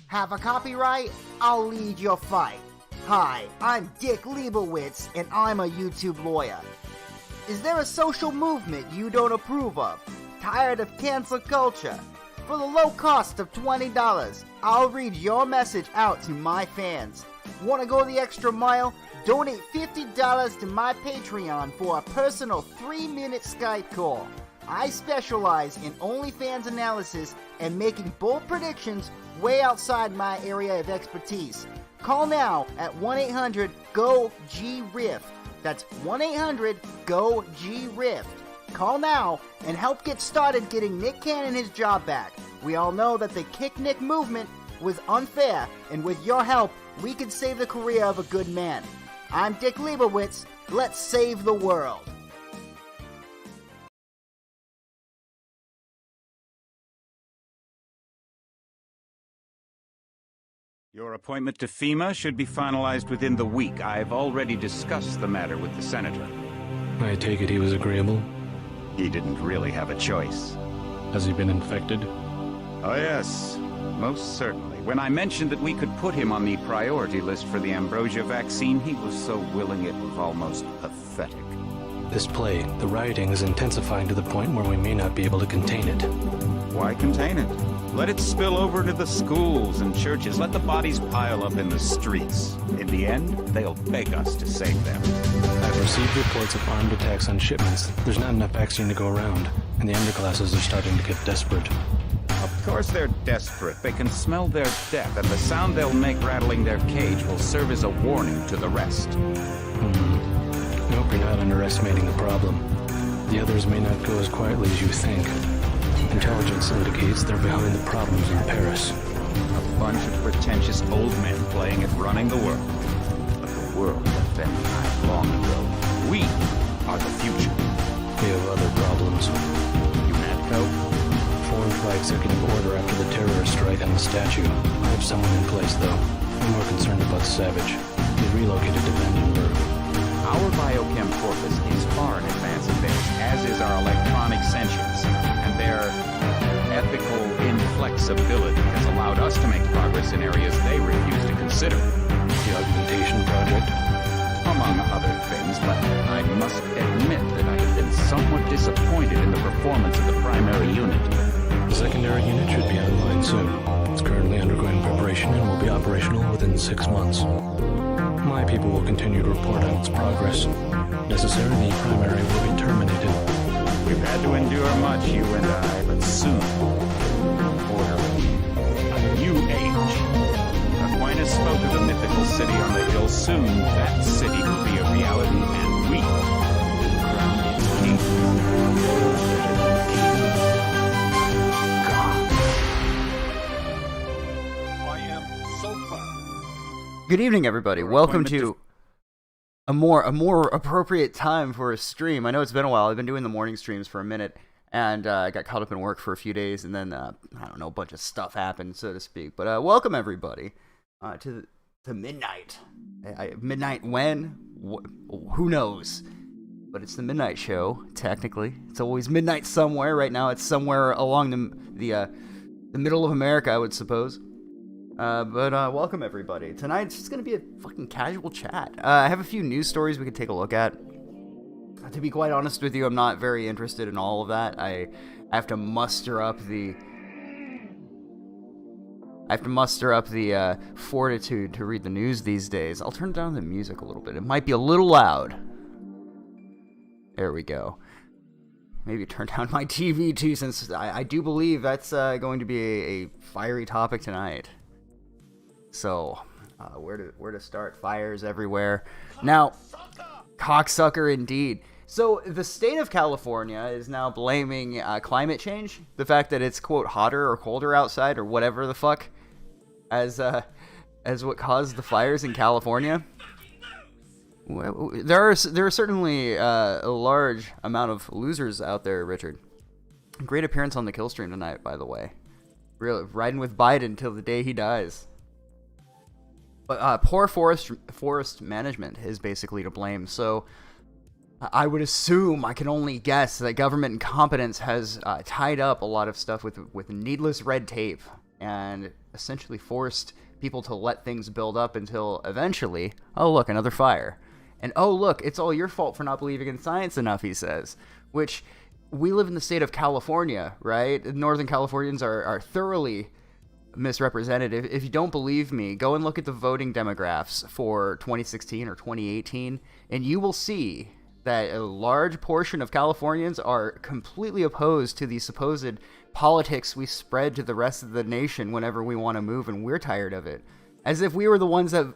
Have a copyright? I'll lead your fight. Hi, I'm Dick Leibowitz, and I'm a YouTube lawyer. Is there a social movement you don't approve of? Tired of cancel culture? For the low cost of $20, I'll read your message out to my fans. Want to go the extra mile? Donate $50 to my Patreon for a personal 3-minute Skype call. I specialize in OnlyFans analysis and making bold predictions way outside my area of expertise. Call now at 1-800-GO-G-RIFT. That's 1-800-GO-G-RIFT. Call now and help get started getting Nick Cannon his job back. We all know that the Kick Nick movement was unfair, and with your help, we can save the career of a good man. I'm Dick Leibowitz. Let's save the world. Your appointment to FEMA should be finalized within the week. I've already discussed the matter with the senator. I take it he was agreeable? He didn't really have a choice. Has he been infected? Oh yes, most certainly. When I mentioned that we could put him on the priority list for the ambrosia vaccine, he was so willing it was almost pathetic. This plague, the rioting is intensifying to the point where we may not be able to contain it. Why contain it? Let it spill over to the schools and churches. Let the bodies pile up in the streets. In the end, they'll beg us to save them. I've received reports of armed attacks on shipments. There's not enough vaccine to go around, and the underclasses are starting to get desperate. Of course they're desperate. They can smell their death, and the sound they'll make rattling their cage will serve as a warning to the rest. I hope you're not underestimating the problem. The others may not go as quietly as you think. Intelligence indicates they're behind the problems in Paris. A bunch of pretentious old men playing at running the world. But the world left them behind long ago. We are the future. We have other problems. UNATCO? Formed by executive order after the terrorist strike on the statue. I have someone in place, though. I'm more concerned about Savage. He relocated to Vandenberg. Our biochem corpus is far in advance of theirs, as is our electronic sentience. Their ethical inflexibility has allowed us to make progress in areas they refuse to consider. The augmentation project? Among other things, but I must admit that I have been somewhat disappointed in the performance of the primary unit. The secondary unit should be online soon. It's currently undergoing preparation and will be operational within 6 months. My people will continue to report on its progress. Necessarily, the primary will be terminated. We've had to endure much, you and I, but soon, order a new age. Aquinas spoke of the mythical city on the hill. Soon, that city will be a reality, and we will crown its king. I am so proud. Good evening, everybody. Welcome to a more appropriate time for a stream. I know it's been a while. I've been doing the morning streams for a minute, and I got caught up in work for a few days, and then I don't know, a bunch of stuff happened, so to speak. But welcome everybody to midnight. Midnight when? Who knows? But it's the midnight show. Technically, it's always midnight somewhere. Right now, it's somewhere along the middle of America, I would suppose. But welcome everybody. Tonight's just gonna be a fucking casual chat. I have a few news stories we could take a look at. To be quite honest with you, I'm not very interested in all of that. I have to muster up the fortitude to read the news these days. I'll turn down the music a little bit. It might be a little loud. There we go. Maybe turn down my TV too, since I do believe that's going to be a fiery topic tonight. So, where to start? Fires everywhere. Now, cocksucker indeed. So, the state of California is now blaming climate change, the fact that it's, quote, hotter or colder outside or whatever the fuck, as what caused the fires in California. There are certainly a large amount of losers out there, Richard. Great appearance on the kill stream tonight, by the way. Really, riding with Biden till the day he dies. But poor forest management is basically to blame. So I would assume, I can only guess, that government incompetence has tied up a lot of stuff with needless red tape. And essentially forced people to let things build up until eventually, oh look, another fire. And oh look, it's all your fault for not believing in science enough, he says. Which, we live in the state of California, right? Northern Californians are thoroughly misrepresented. If you don't believe me, go and look at the voting demographics for 2016 or 2018, and you will see that a large portion of Californians are completely opposed to the supposed politics we spread to the rest of the nation whenever we want to move, and we're tired of it. As if we were the ones that...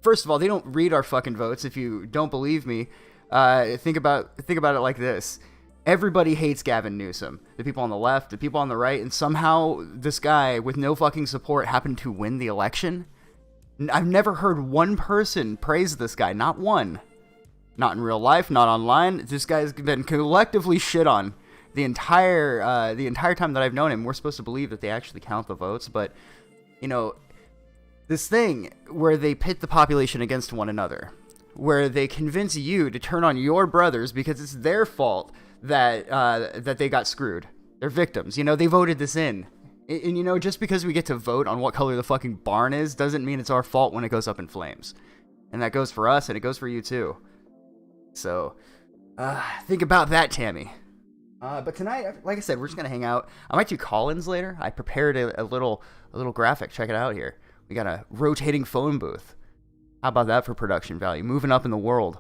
First of all, they don't read our fucking votes. If you don't believe me, think about it like this. Everybody hates Gavin Newsom. The people on the left, the people on the right, and somehow this guy with no fucking support happened to win the election. I've never heard one person praise this guy. Not one. Not in real life, not online. This guy's been collectively shit on the entire time that I've known him. We're supposed to believe that they actually count the votes, but, you know, this thing where they pit the population against one another, where they convince you to turn on your brothers because it's their fault that they got screwed. They're victims. You know, they voted this in. And, you know, just because we get to vote on what color the fucking barn is doesn't mean it's our fault when it goes up in flames. And that goes for us, and it goes for you too. So, think about that, Tammy. But tonight, like I said, we're just going to hang out. I might do call-ins later. I prepared a little graphic. Check it out here. We got a rotating phone booth. How about that for production value? Moving up in the world.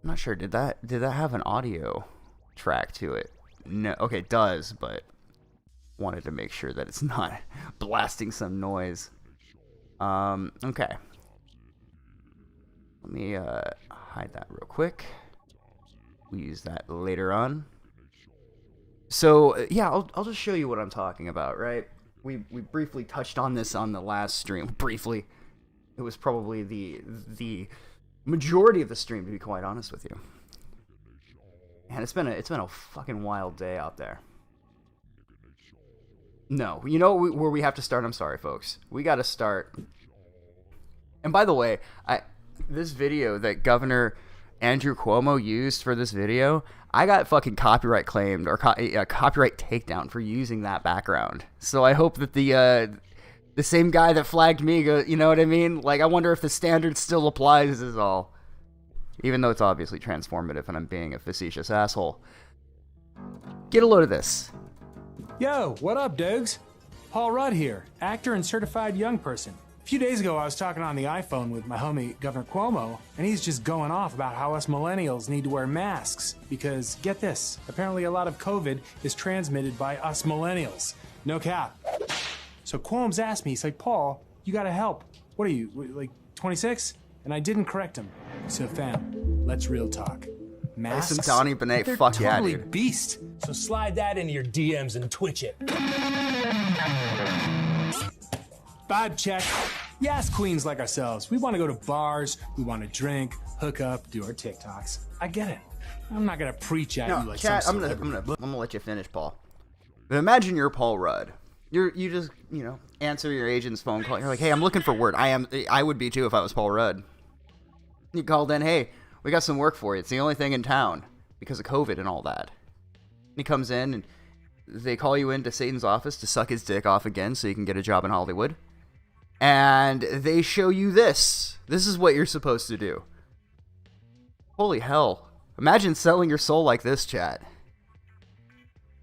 I'm not sure. Did that have an audio track to it? No. Okay, it does, but wanted to make sure that it's not blasting some noise. Okay. Let me hide that real quick. We'll use that later on. So, yeah, I'll just show you what I'm talking about, right? We briefly touched on this on the last stream. Briefly. It was probably the majority of the stream, to be quite honest with you. And it's been a fucking wild day out there. No, you know where we have to start? I'm sorry, folks. We got to start. And by the way, this video that Governor Andrew Cuomo used for this video, I got fucking copyright claimed or copyright takedown for using that background. So I hope that the same guy that flagged me, you know what I mean? Like, I wonder if the standard still applies is all. Even though it's obviously transformative and I'm being a facetious asshole. Get a load of this. Yo, what up, Dogs? Paul Rudd here, actor and certified young person. A few days ago, I was talking on the iPhone with my homie, Governor Cuomo, and he's just going off about how us millennials need to wear masks because, get this, apparently a lot of COVID is transmitted by us millennials. No cap. So Cuomo's asked me, he's like, Paul, you gotta help. What are you, like 26? And I didn't correct him. So fam, let's real talk. Masks? Listen, Donnie Benet, they're fuck totally yeah, dude. Beast. So slide that into your DMs and twitch it. Vibe check. Yes, queens like ourselves. We want to go to bars, we want to drink, hook up, do our TikToks. I get it. I'm not gonna preach at you like chat, some I'm gonna let you finish, Paul. But imagine you're Paul Rudd. You just, you know, answer your agent's phone call. You're like, hey, I'm looking for work. I would be too if I was Paul Rudd. You called in, hey, we got some work for you. It's the only thing in town because of COVID and all that. And he comes in and they call you into Satan's office to suck his dick off again so you can get a job in Hollywood. And they show you this. This is what you're supposed to do. Holy hell. Imagine selling your soul like this, chat.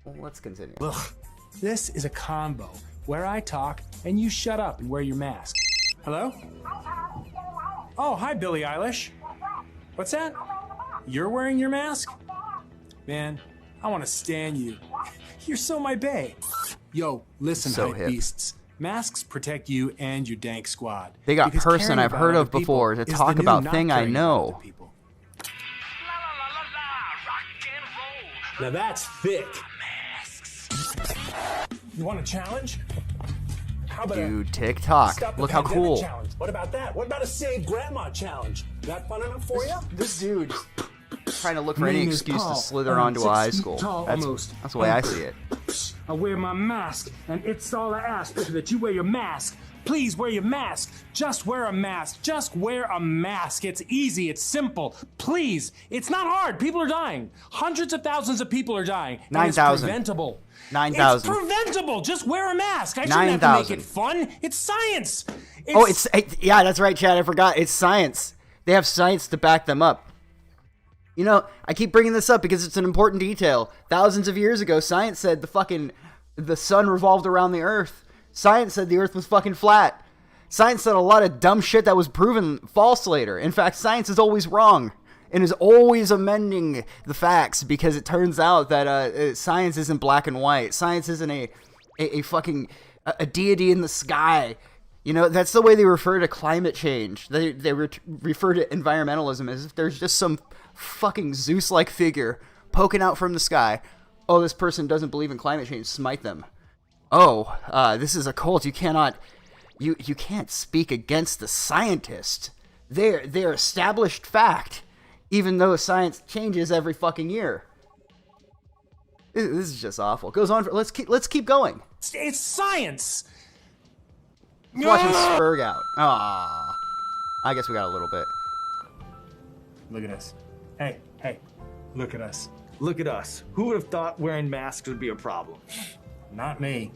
Well, let's continue. Ugh. This is a combo where I talk and you shut up and wear your mask. Hello? Oh, hi, Billie Eilish. What's that? You're wearing your mask? Man, I want to stan you. You're so my bae. Yo, listen, So hype hip. beasts. Masks protect you and your dank squad. They got Because person caring I've about heard other of before people to is talk the new about not thing I caring about know. other people. Now that's thick. You want a challenge? How about Dude, a TikTok. stop the Look how pandemic cool. challenge? What about that? What about a save grandma challenge? That fun enough for you? This dude trying to look for any Name is excuse to Paul. slither I'm onto a 6 high feet school. tall, That's almost. the way I see it. I wear my mask, and it's all I ask that you wear your mask. Please wear your mask. Just wear a mask. Just wear a mask. It's easy. It's simple. Please. It's not hard. People are dying. Hundreds of thousands of people are dying. 9,000. It's preventable. 9,000. It's preventable. Just wear a mask. I shouldn't have to make it fun. It's science. Yeah, that's right, Chad. I forgot. It's science. They have science to back them up. You know, I keep bringing this up because it's an important detail. Thousands of years ago, science said the sun revolved around the earth. Science said the earth was fucking flat. Science said a lot of dumb shit that was proven false later. In fact, science is always wrong and is always amending the facts because it turns out that science isn't black and white. Science isn't a fucking a deity in the sky. You know, that's the way they refer to climate change. They refer to environmentalism as if there's just some fucking Zeus-like figure poking out from the sky. Oh, this person doesn't believe in climate change. Smite them. Oh, this is a cult. You cannot speak against the scientist. They're established fact, even though science changes every fucking year. This is just awful. It goes on. Let's keep going. It's science. Let's watch him spurg out. Ah, I guess we got a little bit. Look at us. Hey, look at us. Look at us. Who would have thought wearing masks would be a problem? Not me.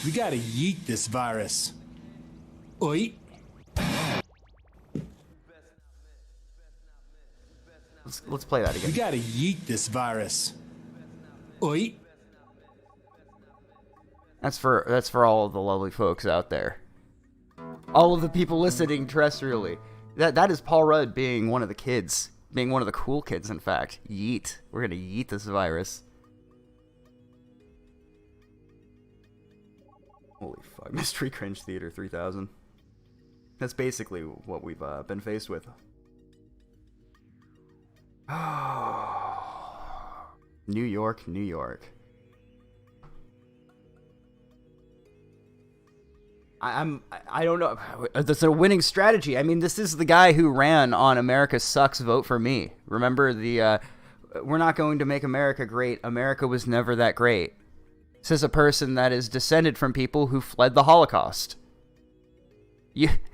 We gotta yeet this virus. Oi. Let's play that again. We gotta yeet this virus. Oi. That's for all of the lovely folks out there. All of the people listening terrestrially. That is Paul Rudd being one of the kids. Being one of the cool kids, in fact. Yeet. We're gonna yeet this virus. Holy fuck. Mystery Cringe Theater 3000. That's basically what we've been faced with. New York, New York. I don't know. That's a winning strategy. I mean, this is the guy who ran on America Sucks, Vote for Me. Remember we're not going to make America great. America was never that great. This is a person that is descended from people who fled the Holocaust.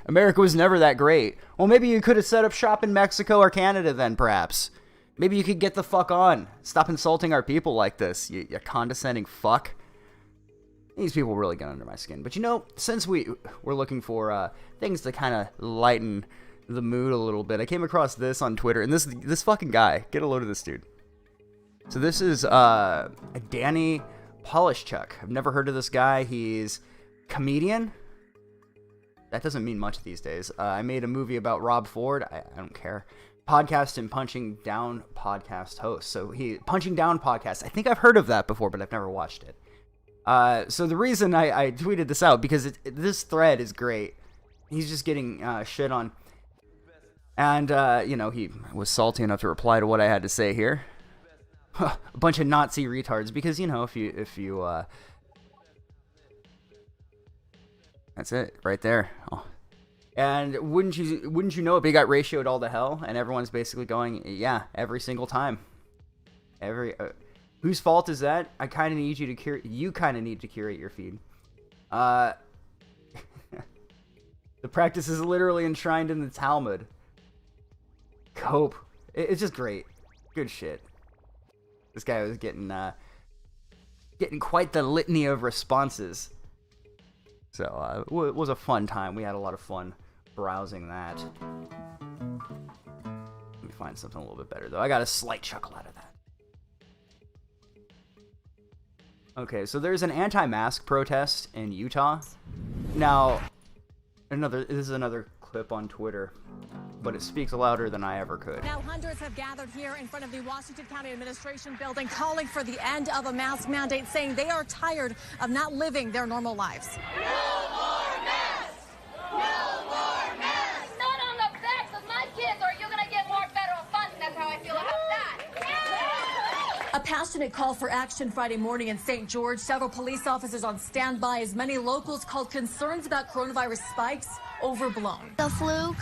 America was never that great. Well, maybe you could have set up shop in Mexico or Canada then, perhaps. Maybe you could get the fuck on. Stop insulting our people like this, you condescending fuck. These people really get under my skin. But you know, since we're looking for things to kind of lighten the mood a little bit, I came across this on Twitter, and this fucking guy, get a load of this dude. So this is Danny Polishchuk. I've never heard of this guy. He's comedian. That doesn't mean much these days. I made a movie about Rob Ford. I don't care. Podcast and Punching Down podcast host. So Punching Down podcast. I think I've heard of that before, but I've never watched it. So the reason I tweeted this out, because this thread is great. He's just getting shit on. And, he was salty enough to reply to what I had to say here. A bunch of Nazi retards, because, if you that's it, right there. Oh. And wouldn't you know it, they got ratioed all to hell, and everyone's basically going, yeah, every single time. Whose fault is that? I kind of need you kind of need to curate your feed. The practice is literally enshrined in the Talmud. Cope. It's just great. Good shit. This guy was getting quite the litany of responses. So it was a fun time. We had a lot of fun browsing that. Let me find something a little bit better, though. I got a slight chuckle out of that. Okay, so there's an anti-mask protest in Utah. Now, this is another clip on Twitter, but it speaks louder than I ever could. Now, hundreds have gathered here in front of the Washington County Administration building, calling for the end of a mask mandate, saying they are tired of not living their normal lives. No more masks! No more masks! Not on the backs of my kids, or you're gonna get more federal funding. That's how I feel about that. A passionate call for action Friday morning in St. George. Several police officers on standby as many locals called concerns about coronavirus spikes overblown. The flu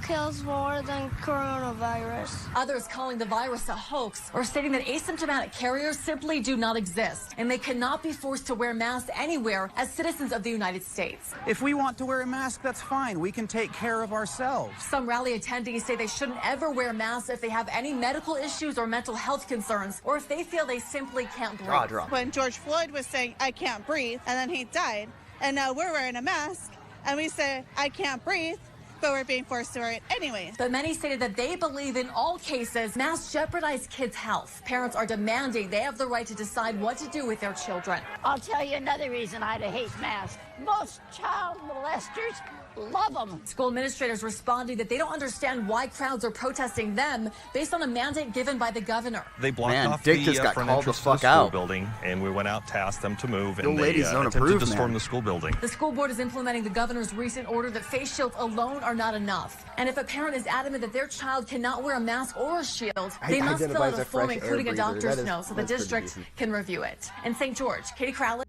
kills more than coronavirus. Others calling the virus a hoax or stating that asymptomatic carriers simply do not exist and they cannot be forced to wear masks anywhere as citizens of the United States. If we want to wear a mask, that's fine. We can take care of ourselves. Some rally attendees say they shouldn't ever wear masks if they have any medical issues or mental health concerns, or if they feel they simply can't breathe. When George Floyd was saying, I can't breathe, and then he died, and now we're wearing a mask, and we say, I can't breathe, but we're being forced to wear it anyways. But many stated that they believe in all cases masks jeopardize kids' health. Parents are demanding they have the right to decide what to do with their children. I'll tell you another reason I hate masks. Most child molesters love them. School administrators responding that they don't understand why crowds are protesting them based on a mandate given by the governor. They blocked off Dick the just got front called the entrance to the fuck school out. building, and we went out to ask them to move, The and they ladies don't attempted approve, to storm man. the school building. The school board is implementing the governor's recent order that face shields alone are not enough. And if a parent is adamant that their child cannot wear a mask or a shield, they must fill out a form including a doctor's note so the district can review it. In St. George, Katie Crowley.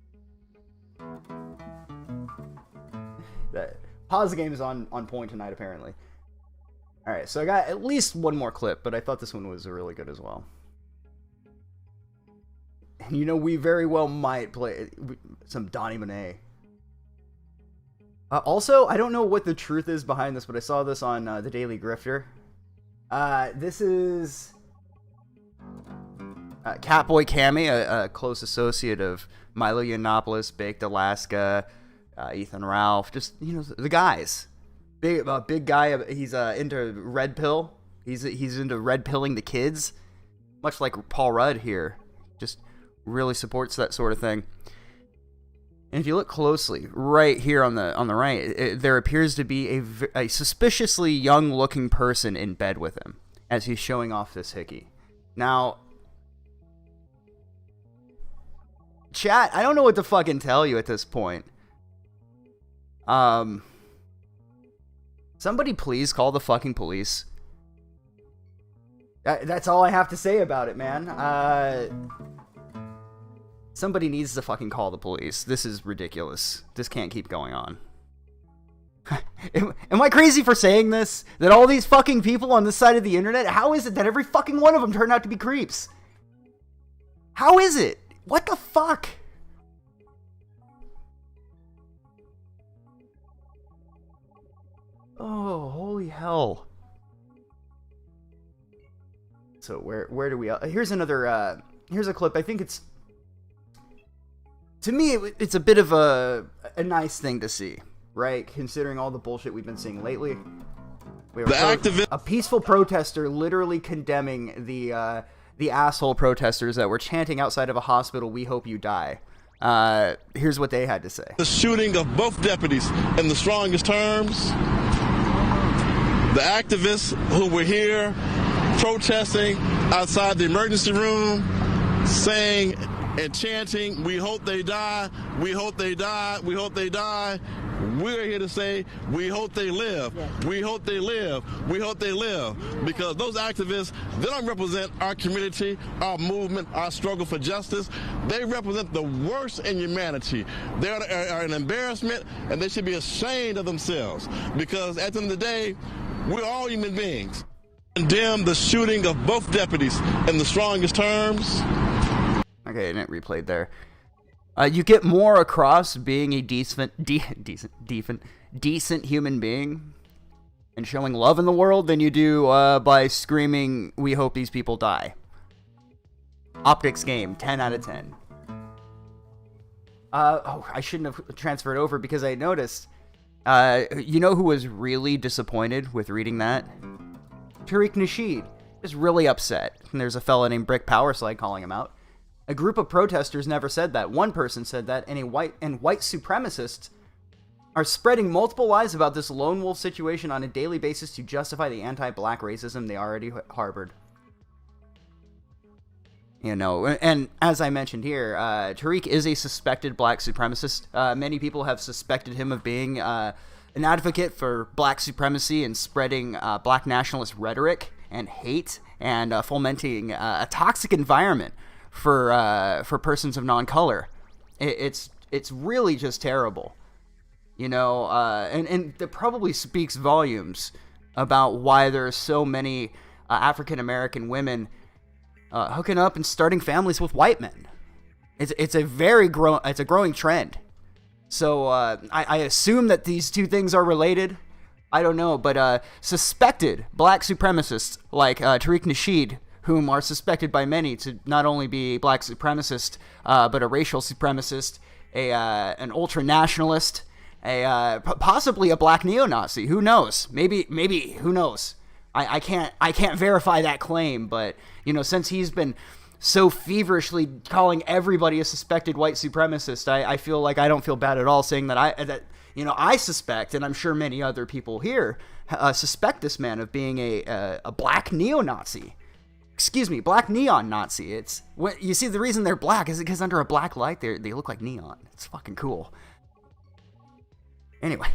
Pause game is on point tonight, apparently. All right, so I got at least one more clip, but I thought this one was really good as well. And you know, we very well might play some Donnie Monet. Also, I don't know what the truth is behind this, but I saw this on the Daily Grifter. This is Catboy Cammy, a close associate of Milo Yiannopoulos, Baked Alaska, Ethan Ralph, just, you know, the guys. Big guy. He's into red pill. He's into red pilling the kids, much like Paul Rudd here. Just really supports that sort of thing. And if you look closely, right here on the right, there appears to be a suspiciously young-looking person in bed with him as he's showing off this hickey. Now, chat, I don't know what to fucking tell you at this point. Somebody please call the fucking police. That's all I have to say about it, man. Somebody needs to fucking call the police. This is ridiculous. This can't keep going on. Am I crazy for saying this? That all these fucking people on this side of the internet, how is it that every fucking one of them turned out to be creeps? How is it? What the fuck? Oh, holy hell. So where do we... here's another... here's a clip. I think it's... To me, it's a bit of a nice thing to see, right? Considering all the bullshit we've been seeing lately. We have a peaceful protester literally condemning the asshole protesters that were chanting outside of a hospital, "We hope you die." Here's what they had to say. The shooting of both deputies in the strongest terms. The activists who were here protesting outside the emergency room, saying and chanting, "We hope they die, we hope they die, we hope they die." We're here to say, we hope they live, we hope they live, we hope they live. Because those activists, they don't represent our community, our movement, our struggle for justice. They represent the worst in humanity. They are an embarrassment, and they should be ashamed of themselves. Because at the end of the day, we're all human beings. Condemn the shooting of both deputies in the strongest terms. Okay, and it replayed there. You get more across being a decent human being and showing love in the world than you do by screaming, "We hope these people die." Optics game, 10 out of 10. I shouldn't have transferred over because I noticed. You know who was really disappointed with reading that? Tariq Nasheed is really upset. And there's a fella named Brick Powerslide calling him out. A group of protesters never said that. One person said that, and white supremacists are spreading multiple lies about this lone wolf situation on a daily basis to justify the anti-black racism they already harbored. You know, and as I mentioned here, Tariq is a suspected black supremacist. Many people have suspected him of being an advocate for black supremacy and spreading black nationalist rhetoric and hate and fomenting a toxic environment for persons of non-color. It's really just terrible. you know, and that probably speaks volumes about why there are so many African American women hooking up and starting families with white men. It's a growing trend. So I assume that these two things are related. I don't know, but suspected black supremacists like Tariq Nasheed, whom are suspected by many to not only be a black supremacist, but a racial supremacist, an ultra-nationalist, possibly a black neo-Nazi. Who knows? Maybe, who knows? I can't verify that claim, but, you know, since he's been so feverishly calling everybody a suspected white supremacist, I feel like I don't feel bad at all saying that I suspect, and I'm sure many other people here suspect this man of being a black neo-Nazi. Excuse me, black neon Nazi. It's what you see. The reason they're black is because under a black light, they look like neon. It's fucking cool. Anyway,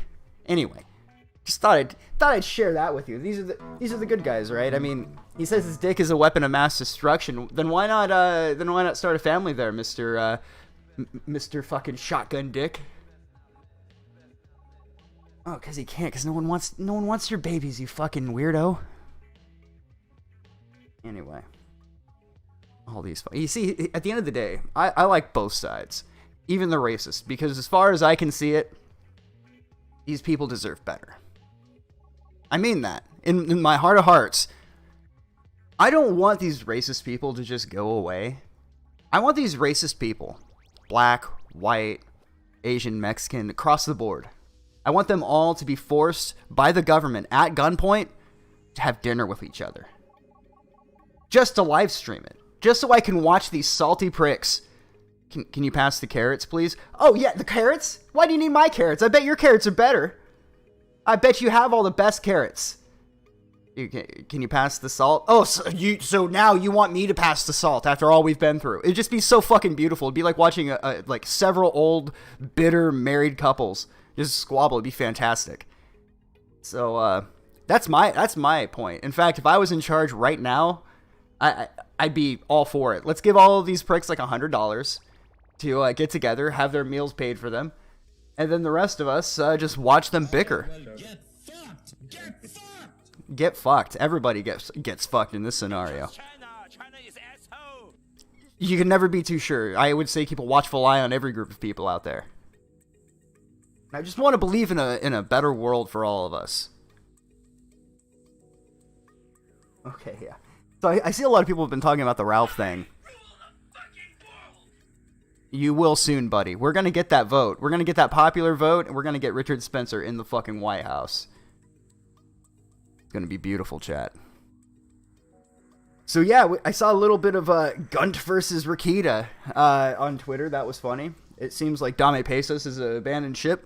just thought I'd share that with you. These are the good guys, right? I mean, he says his dick is a weapon of mass destruction. Then why not start a family there, Mr. fucking shotgun dick? Oh, because he can't. Because no one wants your babies, you fucking weirdo. Anyway, all these. You see, at the end of the day, I like both sides, even the racist, because as far as I can see it, these people deserve better. I mean that in my heart of hearts. I don't want these racist people to just go away. I want these racist people, black, white, Asian, Mexican, across the board. I want them all to be forced by the government at gunpoint to have dinner with each other. Just to live stream it. Just so I can watch these salty pricks. Can you pass the carrots, please? Oh, yeah, the carrots? Why do you need my carrots? I bet your carrots are better. I bet you have all the best carrots. Can you pass the salt? Oh, so now you want me to pass the salt after all we've been through. It'd just be so fucking beautiful. It'd be like watching like several old, bitter, married couples just squabble. It'd be fantastic. So, that's my point. In fact, if I was in charge right now, I'd be all for it. Let's give all of these pricks like $100 to get together, have their meals paid for them, and then the rest of us just watch them bicker. Get fucked. Everybody gets fucked in this scenario. You can never be too sure. I would say keep a watchful eye on every group of people out there. I just want to believe in a better world for all of us. Okay, yeah. So I see a lot of people have been talking about the Ralph thing. You will soon, buddy. We're going to get that vote. We're going to get that popular vote, and we're going to get Richard Spencer in the fucking White House. It's going to be beautiful, chat. So yeah, I saw a little bit of Gunt versus Rakita on Twitter. That was funny. It seems like Dame Pesos is an abandoned ship.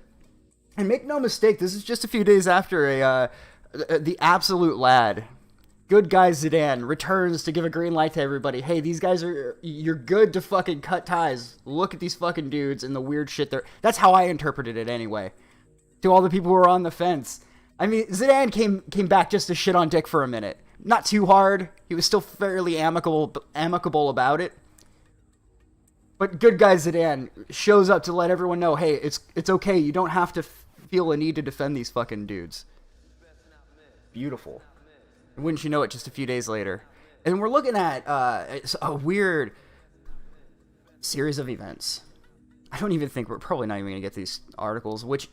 And make no mistake, this is just a few days after the absolute lad, good guy Zidane, returns to give a green light to everybody. Hey, these guys you're good to fucking cut ties. Look at these fucking dudes and the weird shit that's how I interpreted it anyway. To all the people who were on the fence. I mean, Zidane came back just to shit on Dick for a minute. Not too hard. He was still fairly amicable about it. But good guy Zidane shows up to let everyone know, hey, it's okay. You don't have to feel a need to defend these fucking dudes. Beautiful. And wouldn't you know it, just a few days later. And we're looking at a weird series of events. I don't even think we're probably not even going to get these articles, which,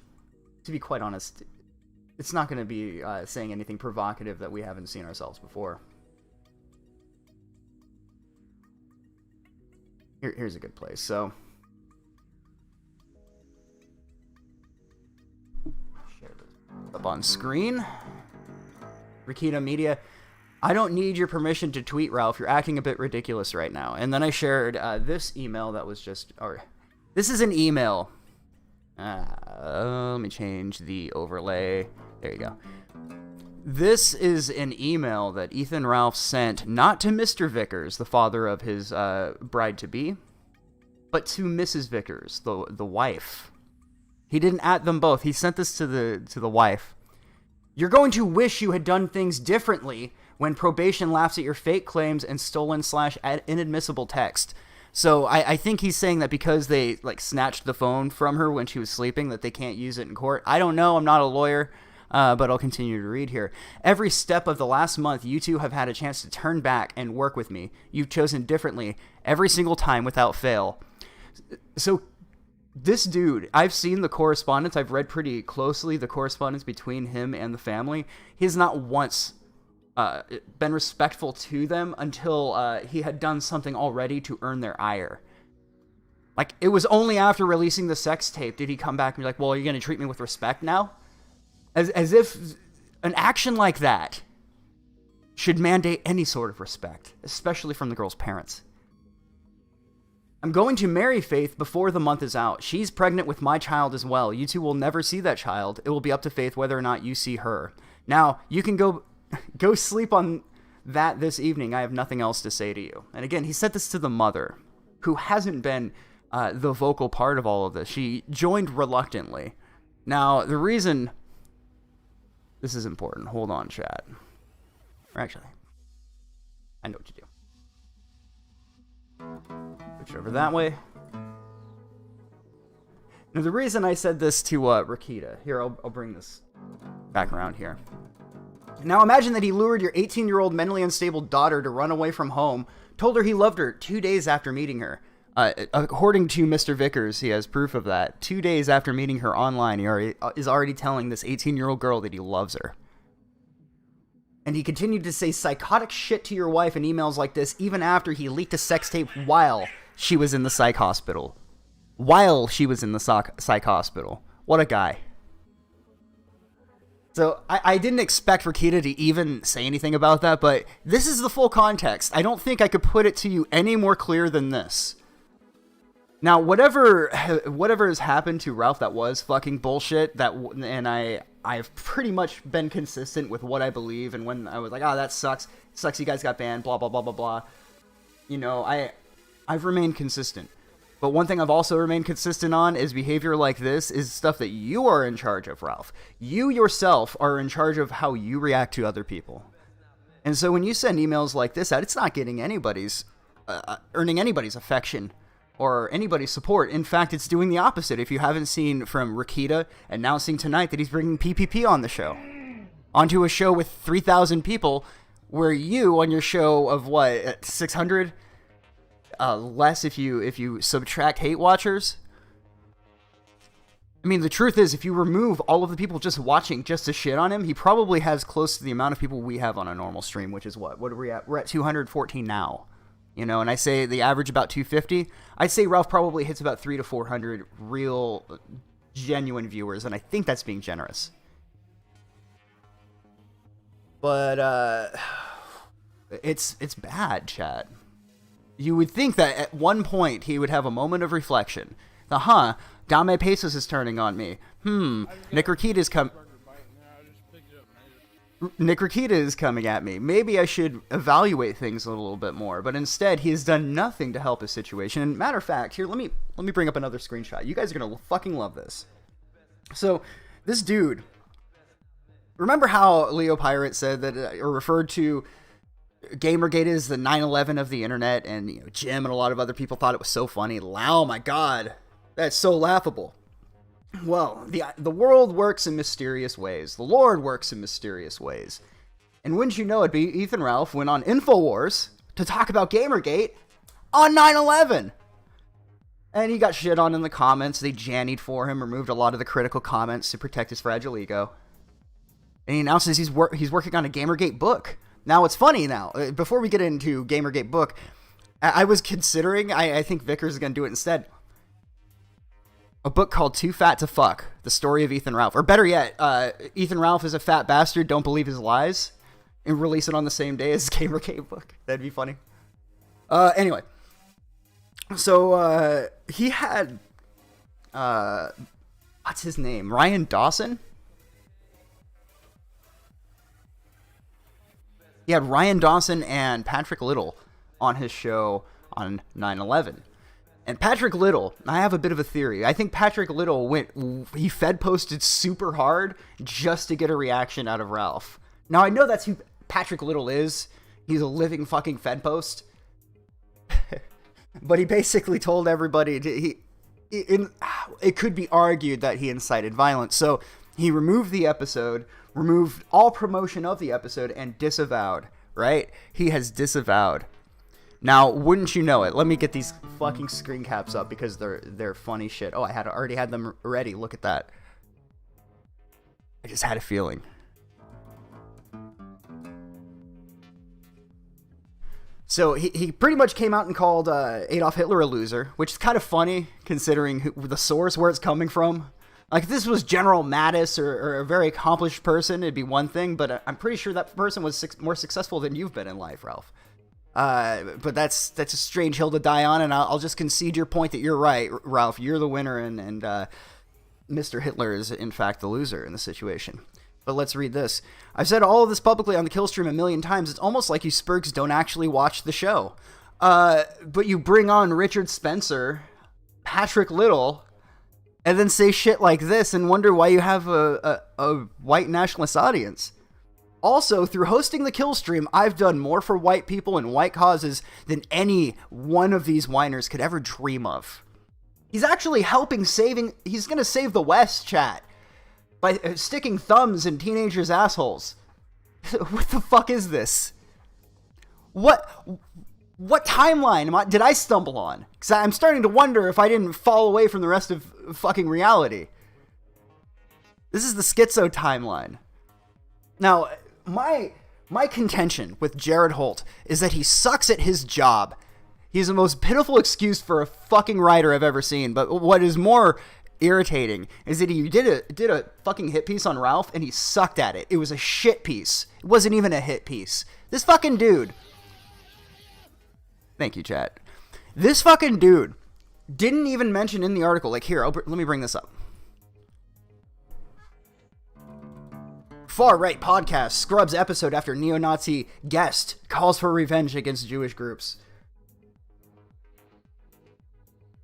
to be quite honest, it's not going to be saying anything provocative that we haven't seen ourselves before. Here's a good place. So, share this up on screen. Rakita Media, I don't need your permission to tweet, Ralph. You're acting a bit ridiculous right now. And then I shared this email that was just... this is an email. Let me change the overlay. There you go. This is an email that Ethan Ralph sent not to Mr. Vickers, the father of his bride-to-be, but to Mrs. Vickers, the wife. He didn't at them both. He sent this to the wife. You're going to wish you had done things differently when probation laughs at your fake claims and stolen / inadmissible text. So I think he's saying that because they like snatched the phone from her when she was sleeping, that they can't use it in court. I don't know. I'm not a lawyer, but I'll continue to read here. Every step of the last month, you two have had a chance to turn back and work with me. You've chosen differently every single time without fail. So this dude, I've seen the correspondence. I've read pretty closely the correspondence between him and the family. He has not once been respectful to them until he had done something already to earn their ire. Like, it was only after releasing the sex tape did he come back and be like, well, are you going to treat me with respect now? As if an action like that should mandate any sort of respect, especially from the girl's parents. I'm going to marry Faith before the month is out. She's pregnant with my child as well. You two will never see that child. It will be up to Faith whether or not you see her. Now, you can go sleep on that this evening. I have nothing else to say to you. And again, he said this to the mother, who hasn't been the vocal part of all of this. She joined reluctantly. Now, the reason this is important, hold on, chat. Or actually, I know what to do. Switch over that way. Now, the reason I said this to Rakita, here, I'll bring this back around here. Now imagine that he lured your 18-year-old mentally unstable daughter to run away from home, told her he loved her 2 days after meeting her. According to Mr. Vickers, he has proof of that. 2 days after meeting her online, he is already telling this 18-year-old girl that he loves her. And he continued to say psychotic shit to your wife in emails like this even after he leaked a sex tape while she was in the psych hospital. While she was in the psych hospital. What a guy. So I didn't expect Rakita to even say anything about that, but this is the full context. I don't think I could put it to you any more clear than this. Now, whatever has happened to Ralph that was fucking bullshit, and I've pretty much been consistent with what I believe, and when I was like, that sucks. It sucks you guys got banned, blah, blah, blah, blah, blah. You know, I've remained consistent. But one thing I've also remained consistent on is behavior like this is stuff that you are in charge of, Ralph. You yourself are in charge of how you react to other people. And so when you send emails like this out, it's not getting anybody's, earning anybody's affection or anybody's support. In fact, it's doing the opposite. If you haven't seen from Rakita announcing tonight that he's bringing PPP on the show, onto a show with 3,000 people, where you, on your show of what, 600? Less if you subtract hate watchers. I mean, the truth is, if you remove all of the people just watching just to shit on him, he probably has close to the amount of people we have on a normal stream, which is what are we at? We're at 214 now. You know, and I say the average about 250. I'd say Ralph probably hits about 300 to 400 real, genuine viewers, and I think that's being generous. But it's bad, chat. You would think that at one point he would have a moment of reflection. Dame Pesos is turning on me. Nick Rakita is coming at me. Maybe I should evaluate things a little bit more. But instead, he has done nothing to help his situation. And matter of fact, here, let me bring up another screenshot. You guys are gonna fucking love this. So, this dude. Remember how Leo Pirate said that, or referred to Gamergate is the 9/11 of the internet, and you know, Jim and a lot of other people thought it was so funny. Oh my god, that's so laughable. Well, the world works in mysterious ways. The Lord works in mysterious ways. And wouldn't you know it, Ethan Ralph went on InfoWars to talk about Gamergate on 9/11. And he got shit on in the comments. They jannied for him, removed a lot of the critical comments to protect his fragile ego. And he announces he's working on a Gamergate book. Now, it's funny now, before we get into Gamergate book, I was considering, I think Vickers is going to do it instead, a book called Too Fat to Fuck, the story of Ethan Ralph. Or better yet, Ethan Ralph is a fat bastard, don't believe his lies, and release it on the same day as Gamergate book. That'd be funny. Anyway, so he had, what's his name, Ryan Dawson? He had Ryan Dawson and Patrick Little on his show on 9/11. And Patrick Little, I have a bit of a theory. I think Patrick Little he fed posted super hard just to get a reaction out of Ralph. Now, I know that's who Patrick Little is. He's a living fucking fed post. But he basically told everybody it could be argued that he incited violence. So he removed the episode, removed all promotion of the episode, and disavowed, right? He has disavowed. Now, wouldn't you know it? Let me get these fucking screen caps up because they're funny shit. Oh, I already had them ready. Look at that. I just had a feeling. So he pretty much came out and called Adolf Hitler a loser, which is kind of funny considering the source where it's coming from. Like, if this was General Mattis or a very accomplished person, it'd be one thing, but I'm pretty sure that person was more successful than you've been in life, Ralph. But that's a strange hill to die on, and I'll just concede your point that you're right, Ralph. You're the winner, and Mr. Hitler is, in fact, the loser in the situation. But let's read this. I've said all of this publicly on the Killstream a million times. It's almost like you Spurgs don't actually watch the show. But you bring on Richard Spencer, Patrick Little, and then say shit like this and wonder why you have a white nationalist audience. Also, through hosting the Killstream, I've done more for white people and white causes than any one of these whiners could ever dream of. He's actually he's going to save the West, chat, by sticking thumbs in teenagers' assholes. What the fuck is this? What timeline did I stumble on? Because I'm starting to wonder if I didn't fall away from the rest of fucking reality. This is the schizo timeline. Now, my contention with Jared Holt is that he sucks at his job. He's the most pitiful excuse for a fucking writer I've ever seen. But what is more irritating is that he did a fucking hit piece on Ralph and he sucked at it. It was a shit piece. It wasn't even a hit piece. This fucking dude. Thank you, chat. This fucking dude didn't even mention in the article. Like, here, let me bring this up. Far-right podcast scrubs episode after neo-Nazi guest calls for revenge against Jewish groups.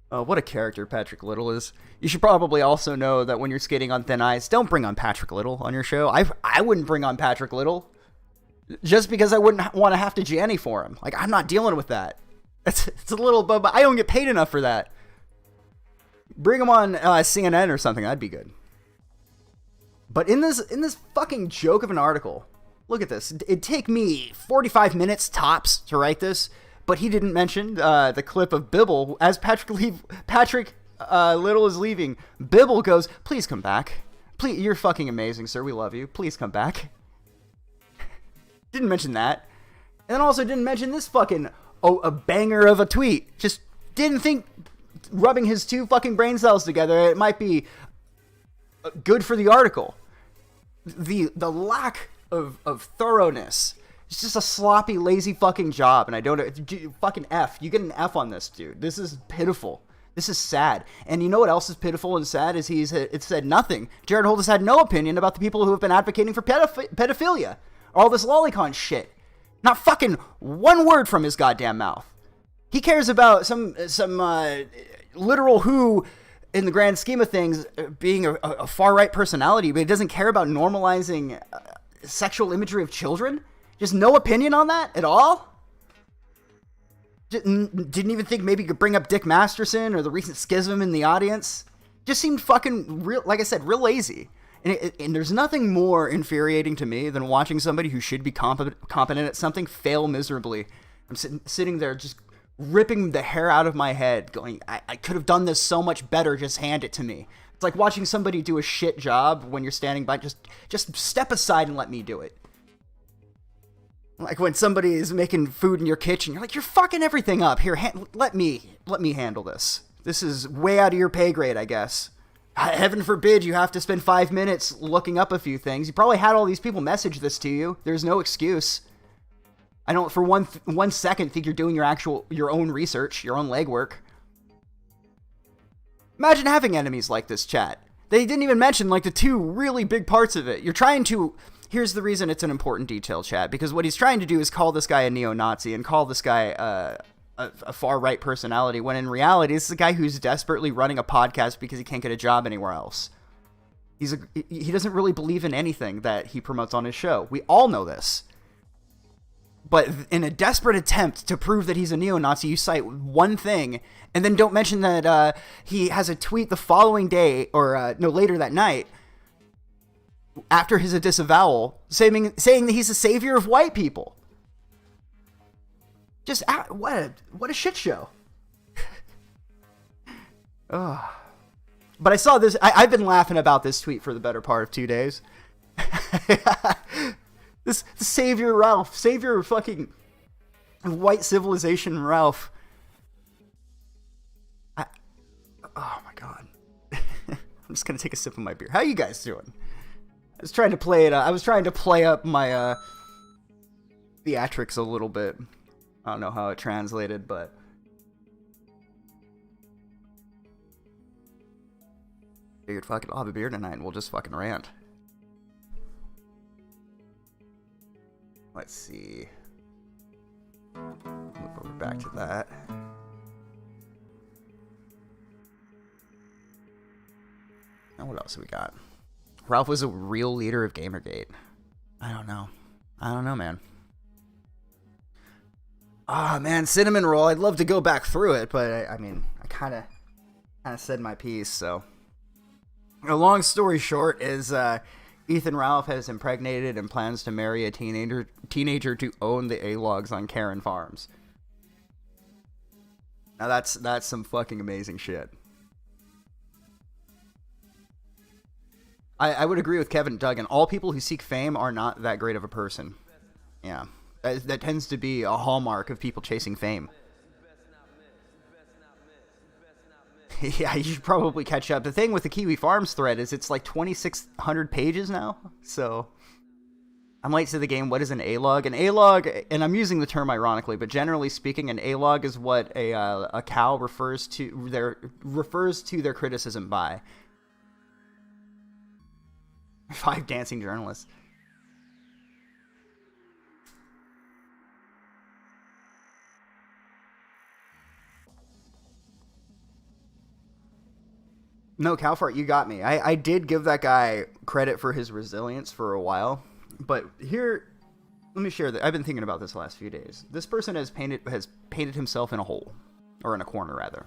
What a character Patrick Little is. You should probably also know that when you're skating on thin ice, don't bring on Patrick Little on your show. I wouldn't bring on Patrick Little just because I wouldn't want to have to Janny for him. Like, I'm not dealing with that. It's a little, but I don't get paid enough for that. Bring him on CNN or something. That'd be good. But in this fucking joke of an article, look at this. It'd take me 45 minutes tops to write this, but he didn't mention the clip of Bibble as Patrick Little is leaving. Bibble goes, "Please come back. Please, you're fucking amazing, sir. We love you. Please come back." Didn't mention that, and then also didn't mention this fucking a banger of a tweet. Just didn't think rubbing his two fucking brain cells together it might be good for the article. The lack of thoroughness. It's just a sloppy, lazy fucking job, and I don't fucking F. You get an F on this, dude. This is pitiful. This is sad. And you know what else is pitiful and sad is it said nothing. Jared Holt has had no opinion about the people who have been advocating for pedophilia. All this lolicon shit. Not fucking one word from his goddamn mouth. He cares about some literal who, in the grand scheme of things, being a far-right personality, but he doesn't care about normalizing sexual imagery of children? Just no opinion on that at all? Didn't even think maybe you could bring up Dick Masterson or the recent schism in the audience? Just seemed fucking, like I said, real lazy. And there's nothing more infuriating to me than watching somebody who should be competent at something fail miserably. I'm sitting there just ripping the hair out of my head, going, I could have done this so much better, just hand it to me. It's like watching somebody do a shit job when you're standing by, just step aside and let me do it. Like when somebody is making food in your kitchen, you're like, you're fucking everything up. Here, let me handle this. This is way out of your pay grade, I guess. Heaven forbid you have to spend 5 minutes looking up a few things. You probably had all these people message this to you. There's no excuse. I don't for one second think you're doing your own research, your own legwork. Imagine having enemies like this, chat. They didn't even mention like the two really big parts of it. You're trying to... Here's the reason it's an important detail, chat, because what he's trying to do is call this guy a neo-Nazi and call this guy a far-right personality, when in reality, this is a guy who's desperately running a podcast because he can't get a job anywhere else. He doesn't really believe in anything that he promotes on his show. We all know this. But in a desperate attempt to prove that he's a neo-Nazi, you cite one thing, and then don't mention that he has a tweet the following day, or later that night, after his disavowal, saying that he's a savior of white people. Just what a shit show. But I saw this. I've been laughing about this tweet for the better part of 2 days. The savior Ralph, savior of fucking white civilization Ralph. Oh my god. I'm just gonna take a sip of my beer. How you guys doing? I was trying to play it. I was trying to play up my theatrics a little bit. I don't know how it translated, but figured fucking I'll have a beer tonight and we'll just fucking rant. Let's see. Move over back to that. Now what else have we got? Ralph was a real leader of Gamergate. I don't know, man. Ah, man, Cinnamon Roll. I'd love to go back through it, but I mean, I kind of said my piece. So, a long story short is Ethan Ralph has impregnated and plans to marry a teenager to own the A-logs on Karen Farms. Now that's some fucking amazing shit. I would agree with Kevin Duggan. All people who seek fame are not that great of a person. Yeah. That tends to be a hallmark of people chasing fame. Yeah, you should probably catch up. The thing with the Kiwi Farms thread is it's like 2,600 pages now. So I'm late to the game. What is an A-log? An A-log, and I'm using the term ironically, but generally speaking, an A-log is what a cow refers to their criticism by. 5 dancing journalists. No, Calfart, you got me. I did give that guy credit for his resilience for a while, but here, let me share that. I've been thinking about this the last few days. This person has painted himself in a hole, or in a corner rather,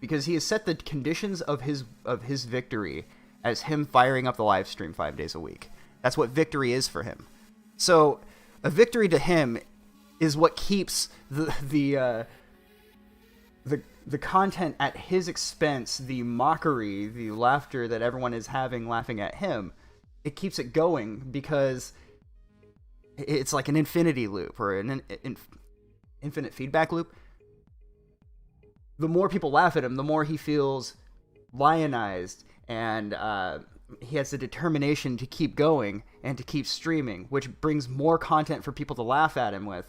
because he has set the conditions of his victory as him firing up the live stream 5 days a week. That's what victory is for him. So a victory to him is what keeps the content at his expense, the mockery, the laughter that everyone is having laughing at him. It keeps it going because it's like an infinity loop or an infinite feedback loop. The more people laugh at him, the more he feels lionized, and he has the determination to keep going and to keep streaming, which brings more content for people to laugh at him with.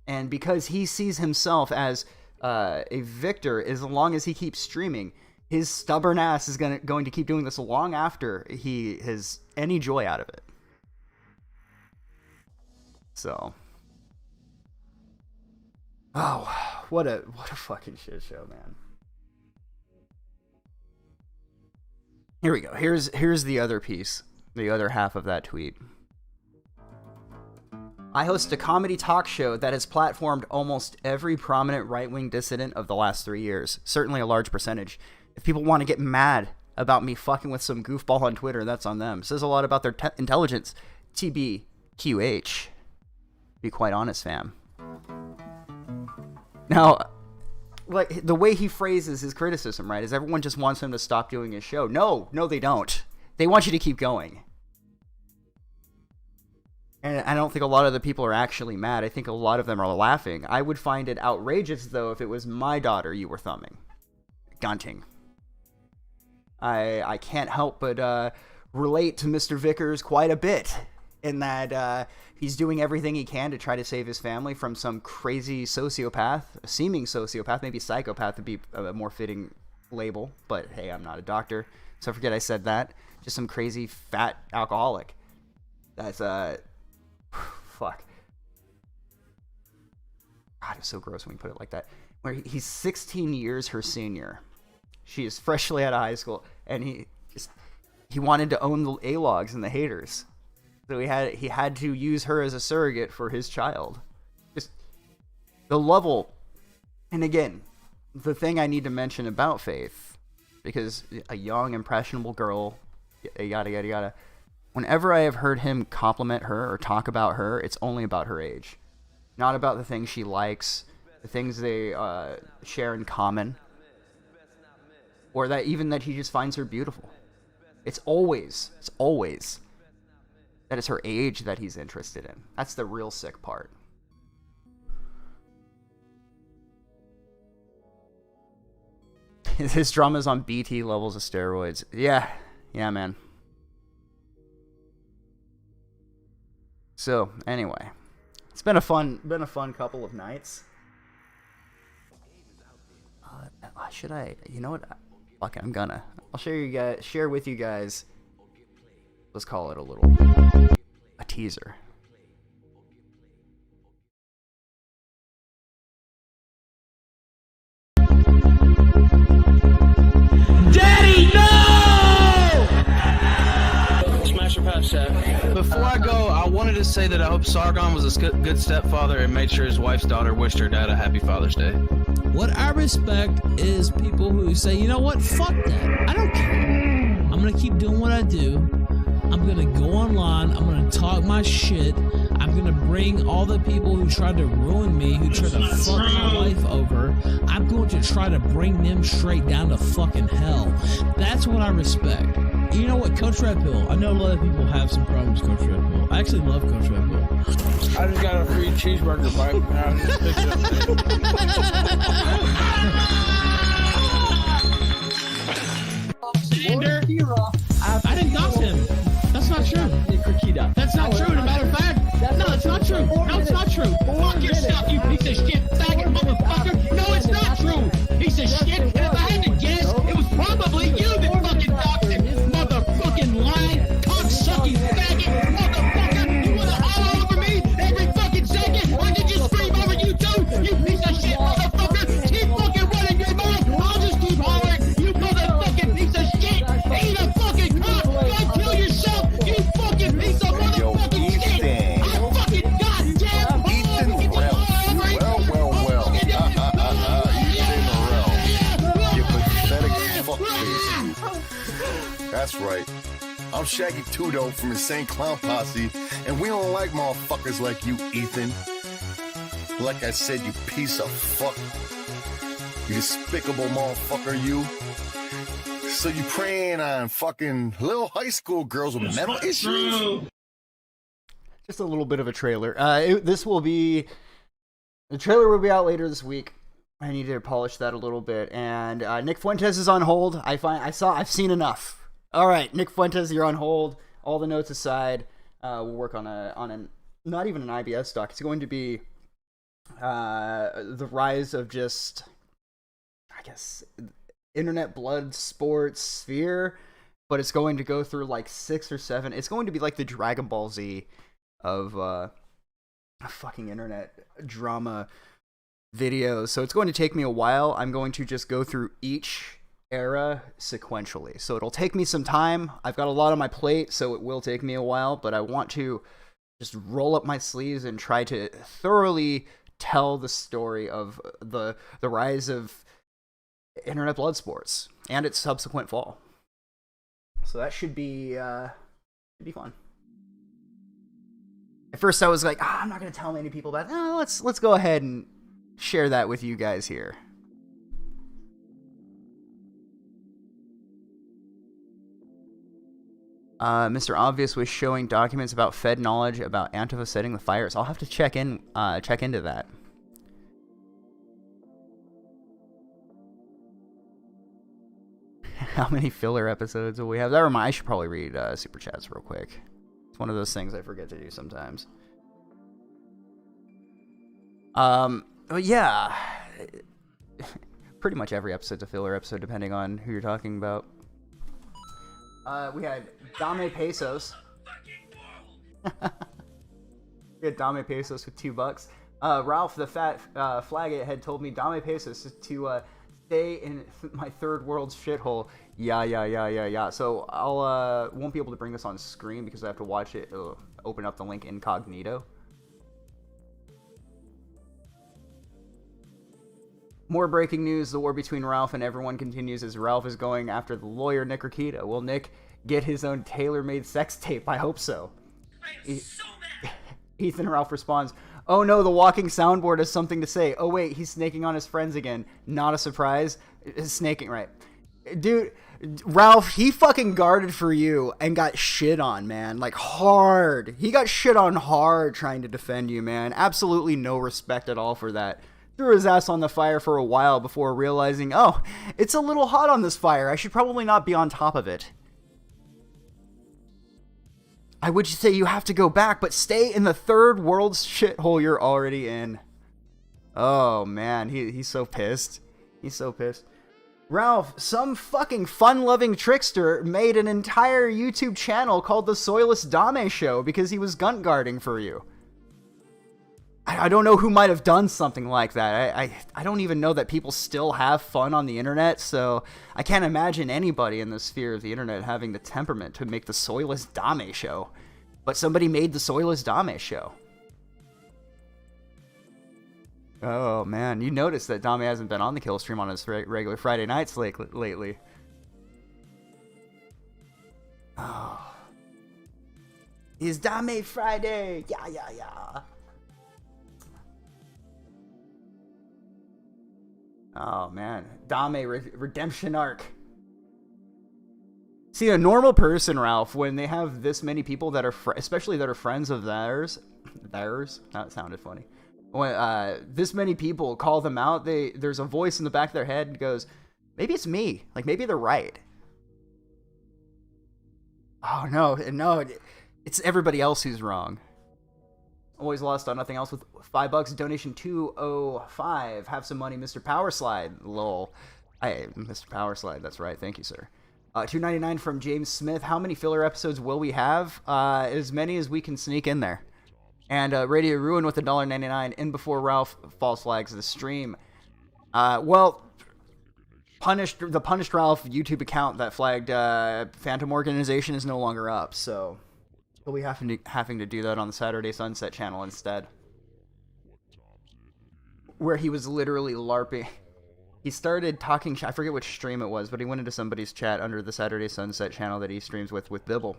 And because he sees himself as a victor, as long as he keeps streaming, his stubborn ass is going to keep doing this long after he has any joy out of it. So, oh, what a fucking shit show, man. Here we go. Here's the other piece, the other half of that tweet. I host a comedy talk show that has platformed almost every prominent right-wing dissident of the last 3 years. Certainly a large percentage. If people want to get mad about me fucking with some goofball on Twitter, that's on them. Says a lot about their intelligence. TBQH. Be quite honest, fam. Now, like, the way he phrases his criticism, right, is everyone just wants him to stop doing his show. No, they don't. They want you to keep going. And I don't think a lot of the people are actually mad. I think a lot of them are laughing. I would find it outrageous, though, if it was my daughter you were thumbing. Gunting. I can't help but relate to Mr. Vickers quite a bit in that he's doing everything he can to try to save his family from some crazy sociopath, a seeming sociopath, maybe psychopath would be a more fitting label, but hey, I'm not a doctor, so forget I said that. Just some crazy fat alcoholic. That's fuck. God, it's so gross when you put it like that. Where he's 16 years her senior. She is freshly out of high school, and he wanted to own the A-logs and the haters. So he had to use her as a surrogate for his child. Just the level. And again, the thing I need to mention about Faith, because a young, impressionable girl, yada, yada, yada. Whenever I have heard him compliment her or talk about her, it's only about her age. Not about the things she likes, the things they share in common, or that he just finds her beautiful. It's always that it's her age that he's interested in. That's the real sick part. His drama's on BT levels of steroids. Yeah, man. So anyway, it's been a fun couple of nights. Should I? You know what? Fuck it, I'll share with you guys. Let's call it a teaser. Daddy, no! Smash your pass, Chef. Before I go, I wanted to say that I hope Sargon was a good stepfather and made sure his wife's daughter wished her dad a happy Father's Day. What I respect is people who say, you know what, fuck that. I don't care. I'm going to keep doing what I do. I'm going to go online. I'm going to talk my shit. I'm going to bring all the people who tried to ruin me, who tried to fuck my life over. I'm going to try to bring them straight down to fucking hell. That's what I respect. You know what, Coach Red Pill, I know a lot of people have some problems with Coach Red Pill. I actually love Coach Red Pill. I just got a free cheeseburger bite. And I just picked it up. Xander, I didn't dox him. That's not true. That's not true. As a matter of fact, no, it's not true. No, it's not true. Fuck yourself, you piece of shit, faggot motherfucker. No, it's not true. Piece of shit. And if I had to guess, it was probably you that fucking doxed him. Motherfucking lying, cocksucking faggot, motherfucker. You wanna holler over me every fucking second? I can just scream over you too, you piece of shit, motherfucker. Keep fucking running your mouth. I'll just keep hollering. You motherfucking piece of shit. Eat a fucking cock. Go kill yourself. You fucking piece of motherfucking shit. I fucking goddamn Ethan Rel. Well. You pathetic fuckface. That's right. I'm Shaggy 2 though from Insane Clown Posse, and we don't like motherfuckers like you, Ethan. Like I said, you piece of fuck. You despicable motherfucker, you. So you preying on fucking little high school girls with mental issues? Just a little bit of a trailer. The trailer will be out later this week. I need to polish that a little bit. And Nick Fuentes is on hold. I've seen enough. All right, Nick Fuentes, you're on hold. All the notes aside, we'll work on a not even an IBS doc. It's going to be the rise of just, I guess, internet blood sports sphere, but it's going to go through like 6 or 7. It's going to be like the Dragon Ball Z of fucking internet drama videos. So it's going to take me a while. I'm going to just go through each era sequentially. So it'll take me some time. I've got a lot on my plate, so it will take me a while, but I want to just roll up my sleeves and try to thoroughly tell the story of the rise of internet blood sports and its subsequent fall. So that should be fun. At first I was like, I'm not going to tell many people about it. No, let's go ahead and share that with you guys here. Mr. Obvious was showing documents about Fed knowledge about Antifa setting the fires. I'll have to check into that. How many filler episodes will we have? I should probably read Super Chats real quick. It's one of those things I forget to do sometimes. But yeah. Pretty much every episode's a filler episode, depending on who you're talking about. We had Dame Pesos. We had Dame Pesos with $2. Ralph, the fat flagget, had told me Dame Pesos to stay in my third world shithole. Yeah. So I'll won't be able to bring this on screen because I have to watch it open up the link incognito. More breaking news, the war between Ralph and everyone continues as Ralph is going after the lawyer Nick Rokita. Will Nick get his own tailor-made sex tape? I hope so. Ethan Ralph responds, oh no, the walking soundboard has something to say. Oh wait, he's snaking on his friends again. Not a surprise. Snaking, right. Dude, Ralph, he fucking guarded for you and got shit on, man. Like, hard. He got shit on hard trying to defend you, man. Absolutely no respect at all for that. Threw his ass on the fire for a while before realizing, oh, it's a little hot on this fire. I should probably not be on top of it. I would say you have to go back, but stay in the third world shithole you're already in. Oh, man. He's so pissed. He's so pissed. Ralph, some fucking fun-loving trickster made an entire YouTube channel called The Soyless Dame Show because he was gunt guarding for you. I don't know who might have done something like that. I don't even know that people still have fun on the internet, so I can't imagine anybody in the sphere of the internet having the temperament to make the Soyless Dame Show. But somebody made the Soyless Dame Show. Oh man, you noticed that Dame hasn't been on the kill stream on his regular Friday nights lately. Oh. It's Dame Friday! Yeah. Oh, man. Dame redemption arc. See, a normal person, Ralph, when they have this many people that are, especially that are friends of theirs, that sounded funny. When this many people call them out, there's a voice in the back of their head that goes, maybe it's me. Like, maybe they're right. Oh, no, it's everybody else who's wrong. Always lost on nothing else with $5. Donation 205. Have some money, Mr. Powerslide. Lol. Mr. Powerslide. That's right. Thank you, sir. $2.99 from James Smith. How many filler episodes will we have? As many as we can sneak in there. And Radio Ruin with $1.99 in before Ralph false flags the stream. The Punished Ralph YouTube account that flagged Phantom Organization is no longer up, so we'll be having to do that on the Saturday Sunset channel instead. Where he was literally LARPing. He started talking, I forget which stream it was, but he went into somebody's chat under the Saturday Sunset channel that he streams with Bibble.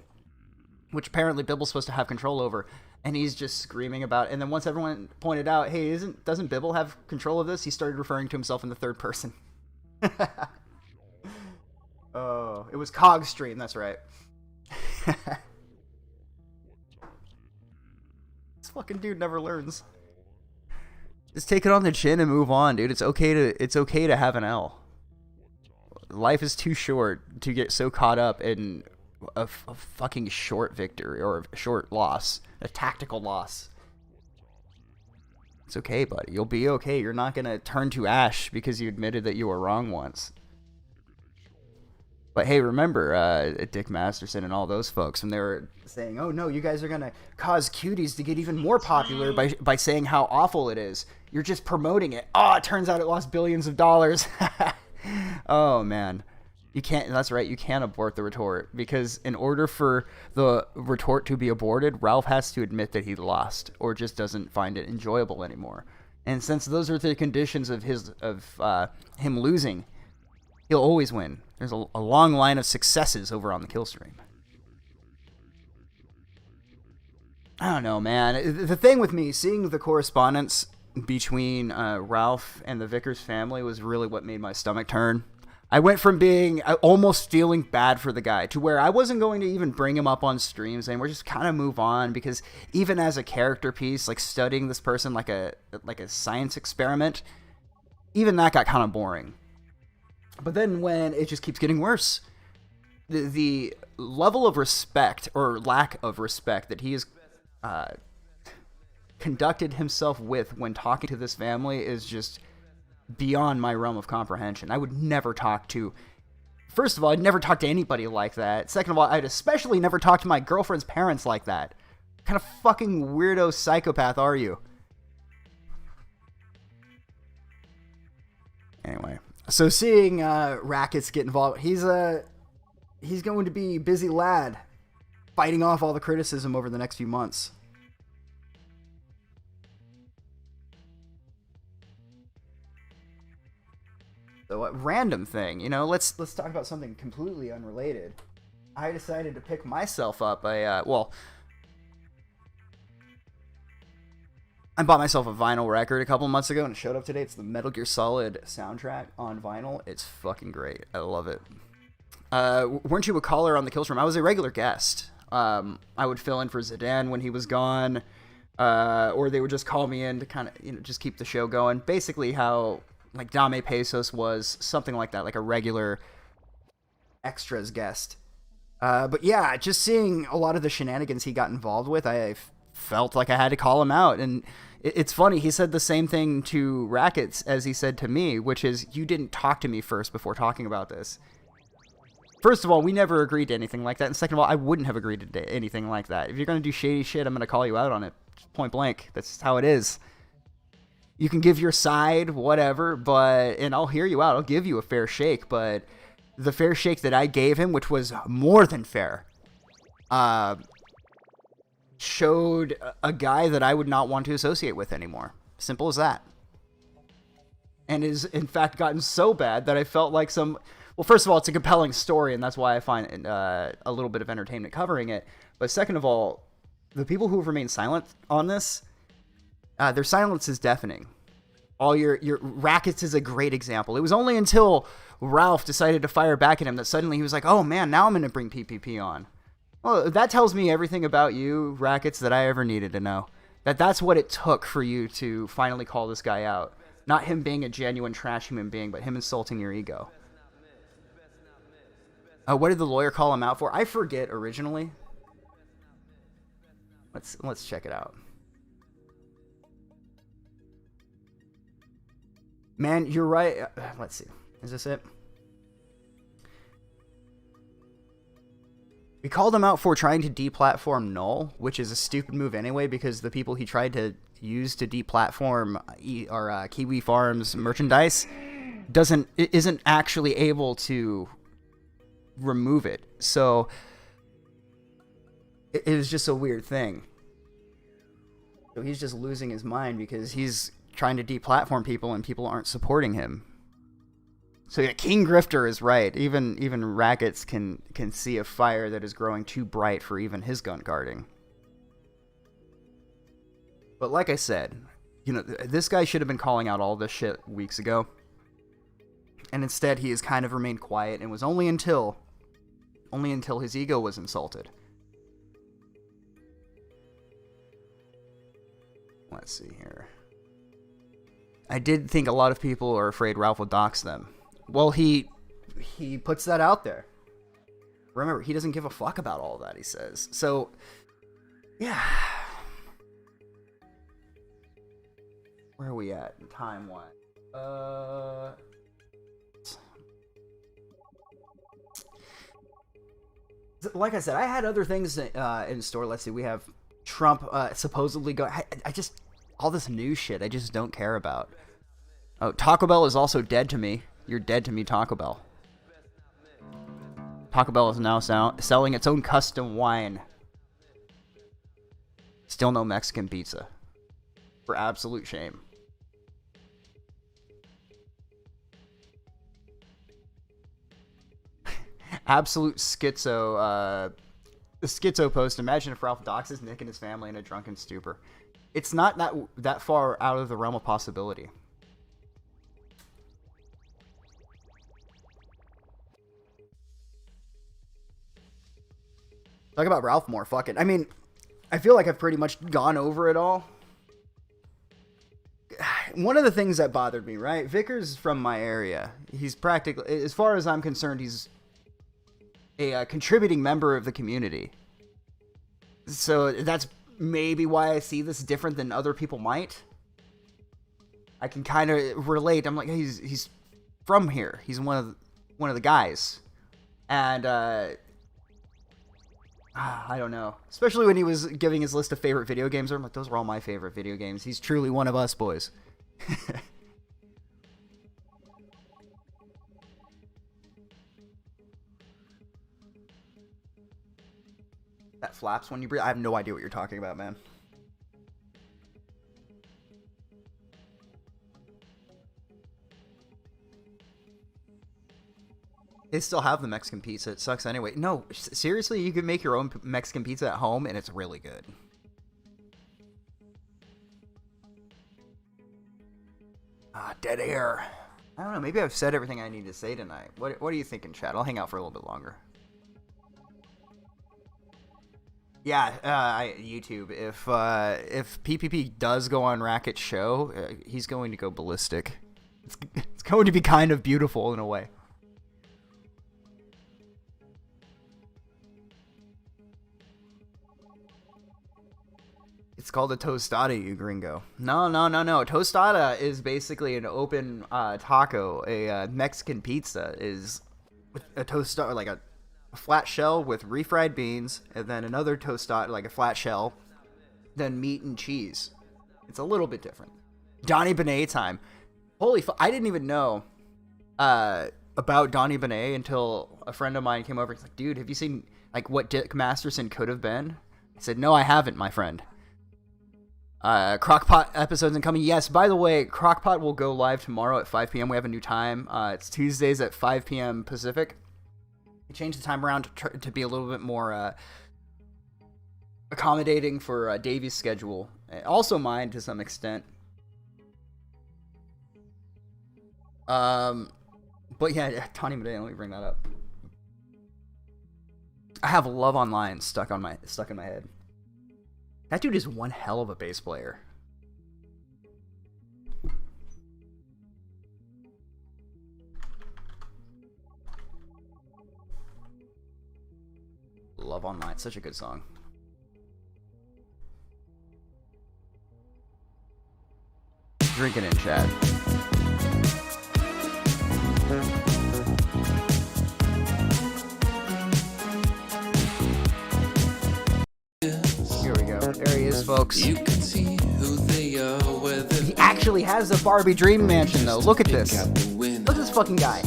Which apparently Bibble's supposed to have control over. And he's just screaming about it. And then once everyone pointed out, hey, doesn't Bibble have control of this? He started referring to himself in the third person. Oh, it was Cog stream, that's right. This fucking dude never learns. Just take it on the chin and move on, dude. It's okay to have an L. Life is too short to get so caught up in a fucking short victory or a short loss, a tactical loss. It's okay, buddy. You'll be okay. You're not gonna turn to ash because you admitted that you were wrong once. But hey, remember Dick Masterson and all those folks when they were saying, oh no, you guys are going to cause cuties to get even more popular by saying how awful it is. You're just promoting it. Oh, it turns out it lost billions of dollars. Oh, man. You can't, that's right, you can't abort the retort. Because in order for the retort to be aborted, Ralph has to admit that he lost or just doesn't find it enjoyable anymore. And since those are the conditions of him losing, he'll always win. There's a long line of successes over on the kill stream. I don't know, man. The thing with me, seeing the correspondence between Ralph and the Vickers family was really what made my stomach turn. I went from being almost feeling bad for the guy to where I wasn't going to even bring him up on streams and we're just kind of move on, because even as a character piece, like studying this person like a science experiment, even that got kind of boring. But then when it just keeps getting worse, the level of respect or lack of respect that he has conducted himself with when talking to this family is just beyond my realm of comprehension. I would never talk to... First of all, I'd never talk to anybody like that. Second of all, I'd especially never talk to my girlfriend's parents like that. What kind of fucking weirdo psychopath are you? Anyway... So seeing Rackets get involved, he's going to be busy lad. fighting off all the criticism over the next few months. So a random thing, you know, let's talk about something completely unrelated. I decided to pick myself up I bought myself a vinyl record a couple months ago and it showed up today. It's the Metal Gear Solid soundtrack on vinyl. It's fucking great. I love it. Weren't you a caller on the Kill Stream? I was a regular guest. I would fill in for Zidane when he was gone, or they would just call me in to kind of, you know, just keep the show going. Basically how like Dame Pesos was, something like that, like a regular extras guest. But yeah, just seeing a lot of the shenanigans he got involved with, I felt like I had to call him out. And it's funny, he said the same thing to Rackets as he said to me, which is, you didn't talk to me first before talking about this. First of all, we never agreed to anything like that. And second of all, I wouldn't have agreed to anything like that. If you're going to do shady shit, I'm going to call you out on it. Point blank. That's how it is. You can give your side, whatever, and I'll hear you out. I'll give you a fair shake, but the fair shake that I gave him, which was more than fair, showed a guy that I would not want to associate with anymore. Simple as that. And is, in fact, gotten so bad that I felt like well, first of all, it's a compelling story, and that's why I find a little bit of entertainment covering it. But second of all, the people who have remained silent on this, their silence is deafening. All your Rackets is a great example. It was only until Ralph decided to fire back at him that suddenly he was like, oh man, now I'm going to bring PPP on. Well, that tells me everything about you, Rackets, that I ever needed to know. That's what it took for you to finally call this guy out. Not him being a genuine trash human being, but him insulting your ego. What did the lawyer call him out for? I forget originally. Let's check it out. Man, you're right. Let's see. Is this it? We called him out for trying to deplatform Null, which is a stupid move anyway, because the people he tried to use to deplatform Kiwi Farms merchandise isn't actually able to remove it. So it was just a weird thing. So he's just losing his mind because he's trying to deplatform people and people aren't supporting him. So yeah, King Grifter is right. Even Rackets can see a fire that is growing too bright for even his gun guarding. But like I said, you know, this guy should have been calling out all this shit weeks ago. And instead he has kind of remained quiet, and was only until his ego was insulted. Let's see here. I did think a lot of people are afraid Ralph will dox them. Well, he puts that out there. Remember, he doesn't give a fuck about all that, he says. So, yeah. Where are we at time-wise? Like I said, I had other things in store. Let's see, we have Trump supposedly going... I just... all this new shit I just don't care about. Oh, Taco Bell is also dead to me. You're dead to me, Taco Bell. Taco Bell is now selling its own custom wine. Still no Mexican pizza. For absolute shame. Absolute schizo. The schizo post. Imagine if Ralph doxes Nick and his family in a drunken stupor. It's not that far out of the realm of possibility. Talk about Ralph more. Fuck it. I mean, I feel like I've pretty much gone over it all. One of the things that bothered me, right? Vickers from my area. He's practically, as far as I'm concerned, he's a contributing member of the community. So that's maybe why I see this different than other people might. I can kind of relate. I'm like, he's from here. He's one of the guys, and I don't know. Especially when he was giving his list of favorite video games. I'm like, those are all my favorite video games. He's truly one of us, boys. That flaps when you breathe. I have no idea what you're talking about, man. They still have the Mexican pizza. It sucks anyway. No, seriously, you can make your own Mexican pizza at home, and it's really good. Dead air. I don't know. Maybe I've said everything I need to say tonight. What are you thinking, Chad? I'll hang out for a little bit longer. Yeah, YouTube. If PPP does go on Racket's show, he's going to go ballistic. It's going to be kind of beautiful in a way. It's called a tostada, you gringo. No. Tostada is basically an open taco. A Mexican pizza is a tostada, like a flat shell with refried beans, and then another tostada, like a flat shell, then meat and cheese. It's a little bit different. Donnie Benet time. Holy fuck, I didn't even know about Donnie Benet until a friend of mine came over. He's like, dude, have you seen like what Dick Masterson could have been? I said, no, I haven't, my friend. Crockpot episodes incoming. Yes, by the way, Crockpot will go live tomorrow at 5 p.m. We have a new time. It's Tuesdays at 5 p.m. Pacific. We changed the time around to be a little bit more accommodating for Davey's schedule. Also mine to some extent. But yeah, Tony Medea, let me bring that up. I have Love Online stuck in my head. That dude is one hell of a bass player. Love Online, such a good song. Drinking in chat. Here we go. There he is, folks. You can see who they are. He actually has a Barbie Dream Mansion, though. Look at this. Look at this fucking guy.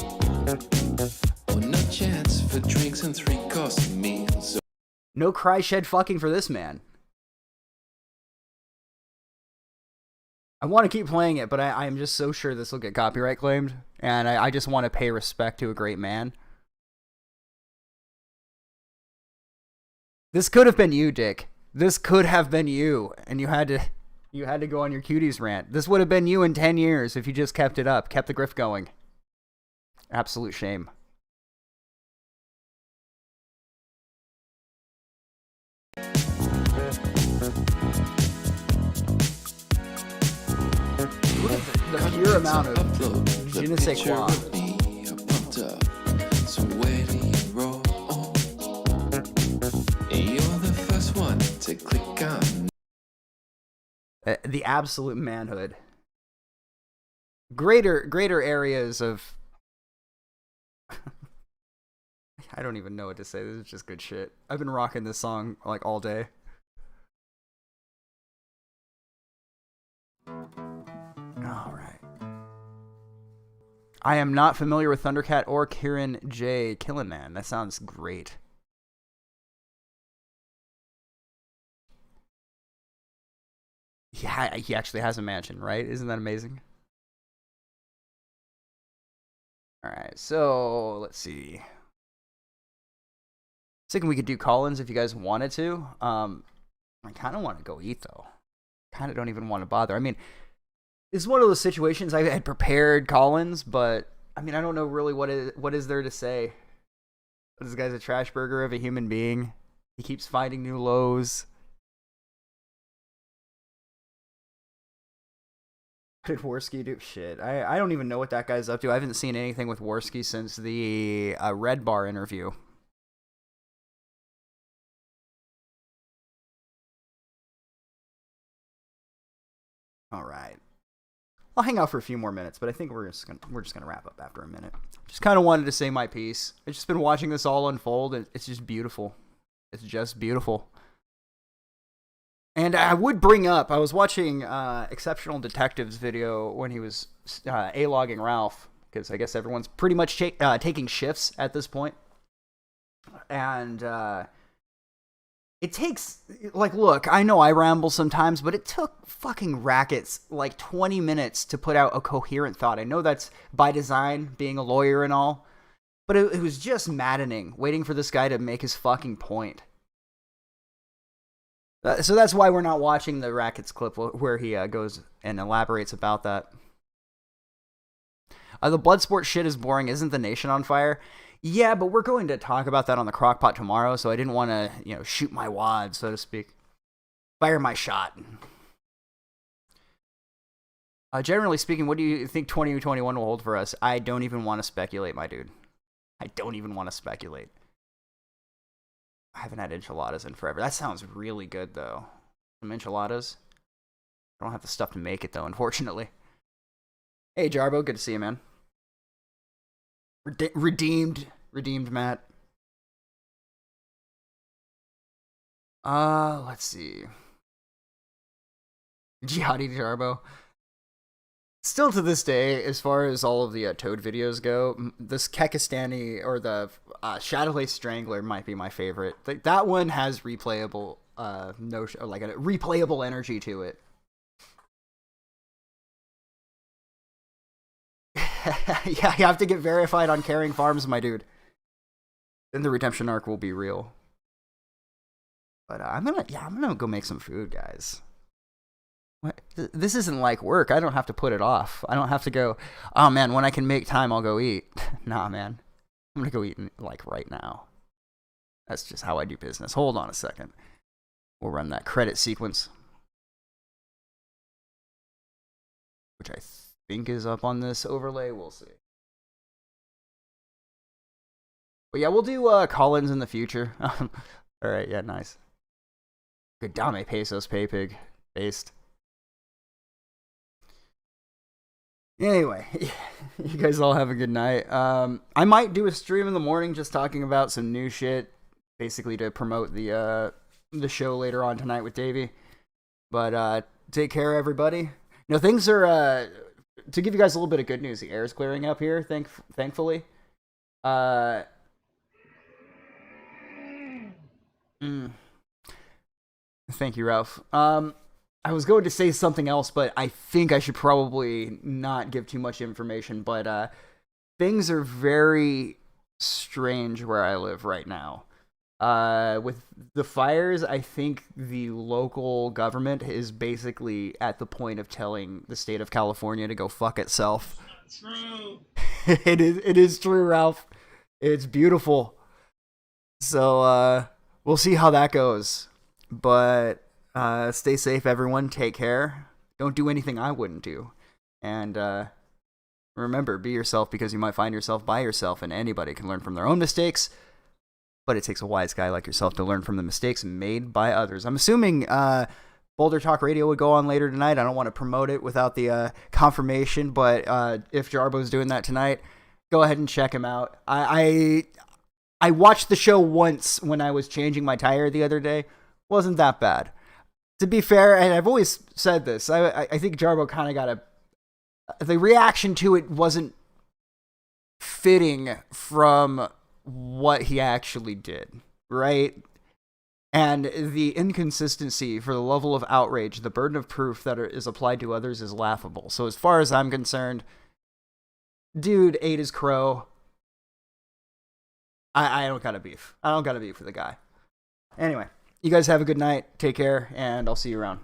No chance for drinks and 3-course meals. No cry shed fucking for this man. I want to keep playing it, but I am just so sure this will get copyright claimed, and I just want to pay respect to a great man. This could have been you, Dick. This could have been you, and you had to go on your cuties rant. This would have been you in 10 years if you just kept it up, kept the grift going. Absolute shame. The pure amount of je ne sais quoi. You're the first one to click on. The absolute manhood. Greater areas of. I don't even know what to say. This is just good shit. I've been rocking this song like all day. All right. I am not familiar with Thundercat or Kieran J. Killinman. That sounds great. Yeah, he actually has a mansion, right? Isn't that amazing? All right, so let's see. Thinking we could do call-ins if you guys wanted to. I kind of want to go eat though. Kind of don't even want to bother. I mean, it's one of those situations I had prepared call-ins, but I mean, I don't know really what is there to say. This guy's a trash burger of a human being. He keeps finding new lows. What did Worski do? Shit, I don't even know what that guy's up to. I haven't seen anything with Worski since the Red Bar interview. All right. I'll hang out for a few more minutes, but I think we're just gonna wrap up after a minute. Just kind of wanted to say my piece. I've just been watching this all unfold, and it's just beautiful. It's just beautiful. And I would bring up, I was watching Exceptional Detective's video when he was A-logging Ralph, because I guess everyone's pretty much taking shifts at this point. And It takes, like, look, I know I ramble sometimes, but it took fucking Rackets like 20 minutes to put out a coherent thought. I know that's by design, being a lawyer and all, but it was just maddening waiting for this guy to make his fucking point. So that's why we're not watching the Rackets clip where he goes and elaborates about that. The Bloodsport shit is boring. Isn't the nation on fire? Yeah, but we're going to talk about that on the Crockpot tomorrow, so I didn't want to, shoot my wad, so to speak. Fire my shot. Generally speaking, what do you think 2021 will hold for us? I don't even want to speculate, my dude. I don't even want to speculate. I haven't had enchiladas in forever. That sounds really good, though. Some enchiladas. I don't have the stuff to make it, though, unfortunately. Hey, Jarbo, good to see you, man. Redeemed Matt. Let's see. Jihadi Jarbo. Still to this day, as far as all of the Toad videos go, this Kekistani or the Shadowlay Strangler might be my favorite. That one has replayable notion, like a replayable energy to it. Yeah, you have to get verified on Caring Farms, my dude. Then the redemption arc will be real. But I'm gonna go make some food, guys. What? This isn't like work. I don't have to put it off. I don't have to go, oh man, when I can make time, I'll go eat. Nah, man. I'm gonna go eat like right now. That's just how I do business. Hold on a second. We'll run that credit sequence, which I think is up on this overlay. We'll see. But yeah, we'll do call-ins in the future. All right, yeah, nice. Good Dame Pesos Pay Pig based. Anyway, you guys all have a good night. I might do a stream in the morning just talking about some new shit, basically to promote the show later on tonight with Davey. But take care, everybody. No, things are to give you guys a little bit of good news. The air is clearing up here, thankfully. Thank you, Ralph. I was going to say something else, but I think I should probably not give too much information. But things are very strange where I live right now. With the fires, I think the local government is basically at the point of telling the state of California to go fuck itself. That's true. It is true, Ralph. It's beautiful. So we'll see how that goes. But stay safe, everyone. Take care. Don't do anything I wouldn't do. And remember, be yourself, because you might find yourself by yourself, and anybody can learn from their own mistakes. But it takes a wise guy like yourself to learn from the mistakes made by others. I'm assuming Boulder Talk Radio would go on later tonight. I don't want to promote it without the confirmation, but if Jarbo's doing that tonight, go ahead and check him out. I watched the show once when I was changing my tire the other day. Wasn't that bad. To be fair, and I've always said this, I think Jarbo kind of got the reaction to it wasn't fitting from what he actually did, right? And the inconsistency for the level of outrage, the burden of proof that is applied to others is laughable. So as far as I'm concerned, dude ate his crow. I don't got a beef. I don't got a beef for the guy. Anyway, you guys have a good night. Take care, and I'll see you around.